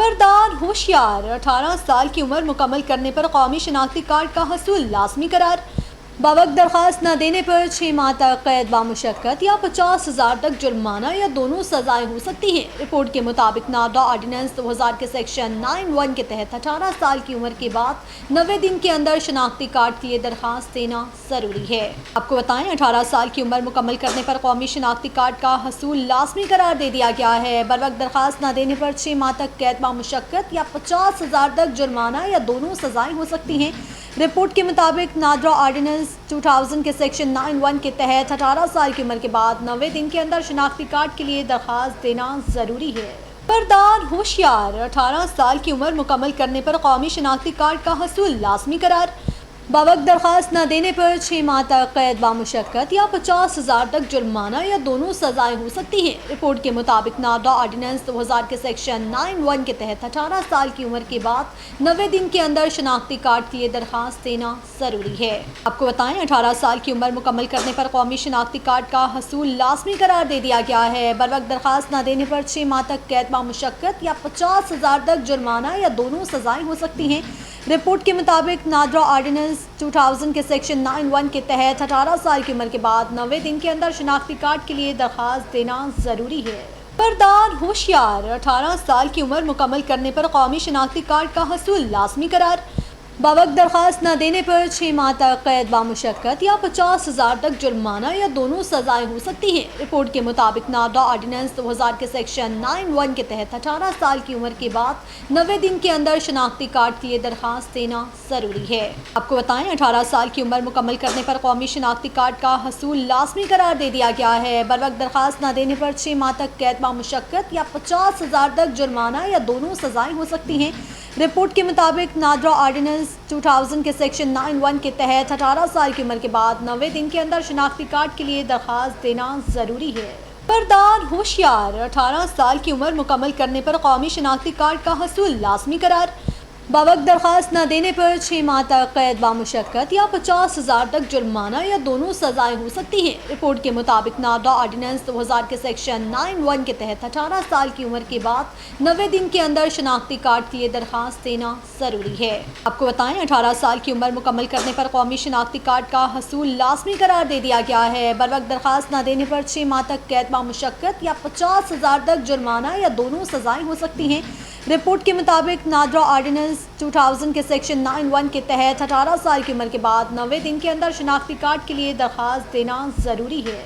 خبردار ہوشیار 18 سال کی عمر مکمل کرنے پر قومی شناختی کارڈ کا حصول لازمی قرار۔ بوقت درخواست نہ دینے پر 6 ماہ تک قید بامشقت یا 50,000 تک جرمانہ یا دونوں سزائیں ہو سکتی ہیں۔ رپورٹ کے مطابق نادرا آرڈیننس 2000 کے سیکشن 9(1) کے تحت 18 سال کی عمر کے بعد 90 دن کے اندر شناختی کارڈ کے لیے درخواست دینا ضروری ہے۔ آپ کو بتائیں 18 سال کی عمر مکمل کرنے پر قومی شناختی کارڈ کا حصول لازمی قرار دے دیا گیا ہے۔ بروقت درخواست نہ دینے پر 6 ماہ تک قید بامشقت یا 50,000 تک جرمانہ یا دونوں سزائیں ہو سکتی ہیں۔ رپورٹ کے مطابق نادرا آرڈیننس 2000 کے سیکشن 9(1) کے تحت 18 سال کی عمر کے بعد 90 دن کے اندر شناختی کارڈ کے لیے درخواست دینا ضروری ہے۔ خبردار ہوشیار 18 سال کی عمر مکمل کرنے پر قومی شناختی کارڈ کا حصول لازمی قرار۔ بوقت درخواست نہ دینے پر 6 ماہ تک قید بامشقت یا 50,000 تک جرمانہ یا دونوں سزائیں ہو سکتی ہیں۔ رپورٹ کے مطابق نادرا آرڈیننس 2000 کے سیکشن 9(1) کے تحت 18 سال کی عمر کے بعد 90 دن کے اندر شناختی کارڈ کے لیے درخواست دینا ضروری ہے۔ آپ کو بتائیں 18 سال کی عمر مکمل کرنے پر قومی شناختی کارڈ کا حصول لازمی قرار دے دیا گیا ہے۔ بروقت درخواست نہ دینے پر 6 ماہ تک قید بامشقت یا 50,000 تک جرمانہ یا دونوں سزائیں ہو سکتی ہیں۔ رپورٹ کے مطابق نادرا آرڈیننس 2000 کے سیکشن 9(1) کے تحت 18 سال کی عمر کے بعد 90 دن کے اندر شناختی کارڈ کے لیے درخواست دینا ضروری ہے۔ خبردار ہوشیار 18 سال کی عمر مکمل کرنے پر قومی شناختی کارڈ کا حصول لازمی قرار۔ بوقت درخواست نہ دینے پر 6 ماہ تک قید بامشقت یا 50,000 تک جرمانہ یا دونوں سزائیں ہو سکتی ہیں۔ رپورٹ کے مطابق نادرا آرڈیننس 2000 کے سیکشن 9(1) کے تحت 18 سال کی عمر کے بعد 90 دن کے اندر شناختی کارڈ کے لیے درخواست دینا ضروری ہے۔ آپ کو بتائیں 18 سال کی عمر مکمل کرنے پر قومی شناختی کارڈ کا حصول لازمی قرار دے دیا گیا ہے۔ بروقت درخواست نہ دینے پر 6 ماہ تک قید بامشقت یا 50,000 تک جرمانہ یا دونوں سزائیں ہو سکتی ہیں۔ رپورٹ کے مطابق نادرا آرڈیننس 2000 کے سیکشن 9(1) کے تحت 18 سال کی عمر کے بعد 90 دن کے اندر شناختی کارڈ کے لیے درخواست دینا ضروری ہے۔ خبردار ہوشیار 18 سال کی عمر مکمل کرنے پر قومی شناختی کارڈ کا حصول لازمی قرار۔ بوقت درخواست نہ دینے پر 6 ماہ تک قید بامشقت یا 50,000 تک جرمانہ یا دونوں سزائیں ہو سکتی ہیں۔ رپورٹ کے مطابق نادرا آرڈیننس 2000 کے سیکشن 9(1) کے تحت 18 سال کی عمر کے بعد 90 دن کے اندر شناختی کارڈ کے لیے درخواست دینا ضروری ہے۔ آپ کو بتائیں 18 سال کی عمر مکمل کرنے پر قومی شناختی کارڈ کا حصول لازمی قرار دے دیا گیا ہے۔ بروقت درخواست نہ دینے پر 6 ماہ تک قید بامشقت یا 50,000 تک جرمانہ یا دونوں سزائیں ہو سکتی ہیں۔ رپورٹ کے مطابق نادرا آرڈیننس 2000 کے سیکشن 9(1) کے تحت 18 سال کی عمر کے بعد 90 دن کے اندر شناختی کارڈ کے لیے درخواست دینا ضروری ہے۔